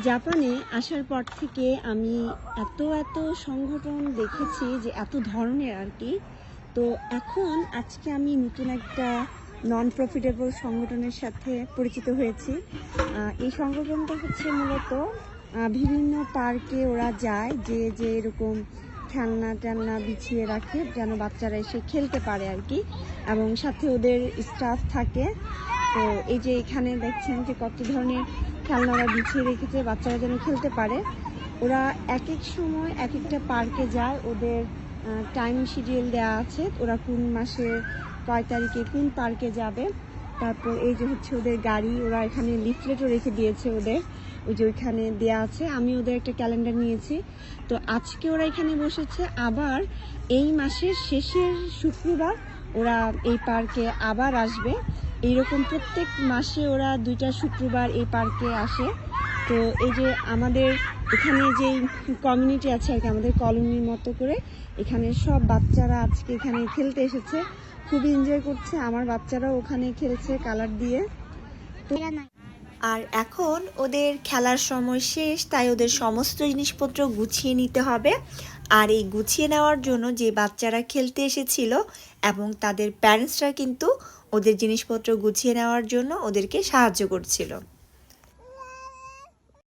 জাপানে আসার পর থেকে আমি এত সংগঠন দেখেছি যে এত ধরনের আর কি। তো এখন আজকে আমি নতুন একটা নন প্রফিটেবল সংগঠনের সাথে পরিচিত হয়েছি। এই সংগঠনটা হচ্ছে মূলত বিভিন্ন পার্কে ওরা যায়, যে এরকম খেলনা টেলনা বিছিয়ে রাখে যেন বাচ্চারা এসে খেলতে পারে আর কি, এবং সাথে ওদের স্টাফ থাকে। তো এই যে এখানে দেখছেন যে কত ধরনের খেলনা ওরা বিছিয়ে রেখেছে বাচ্চারা যেন খেলতে পারে। ওরা এক এক সময় এক একটা পার্কে যায়, ওদের টাইম শিডিউল দেওয়া আছে, ওরা কোন মাসের কয় তারিখে কোন পার্কে যাবে। তারপর এই যে হচ্ছে ওদের গাড়ি, ওরা এখানে লিফলেটও রেখে দিয়েছে ওদের, ওই যে ওইখানে দেওয়া আছে। আমি ওদের একটা ক্যালেন্ডার নিয়েছি। তো আজকে ওরা এখানে বসেছে, আবার এই মাসের শেষের শুক্রবার ওরা এই পার্কে আবার আসবে। এইরকম প্রত্যেক মাসে ওরা 2টা শুক্রবার এই পার্কে আসে। তো এই যে আমাদের এখানে যেই কমিউনিটি আছে আর কি, আমাদের কলোনির মতো করে এখানে সব বাচ্চারা আজকে এখানে খেলতে এসেছে, খুবই এনজয় করছে। আমার বাচ্চারাও ওখানে খেলছে কালার দিয়ে। আর এখন ওদের খেলার সময় শেষ, তাই ওদের সমস্ত জিনিসপত্র গুছিয়ে নিতে হবে। আর এই গুছিয়ে নেওয়ার জন্য যে বাচ্চারা খেলতে এসেছিল এবং তাদের প্যারেন্টসরা কিন্তু ওদের জিনিসপত্র গুছিয়ে নেওয়ার জন্য ওদেরকে সাহায্য করছিল।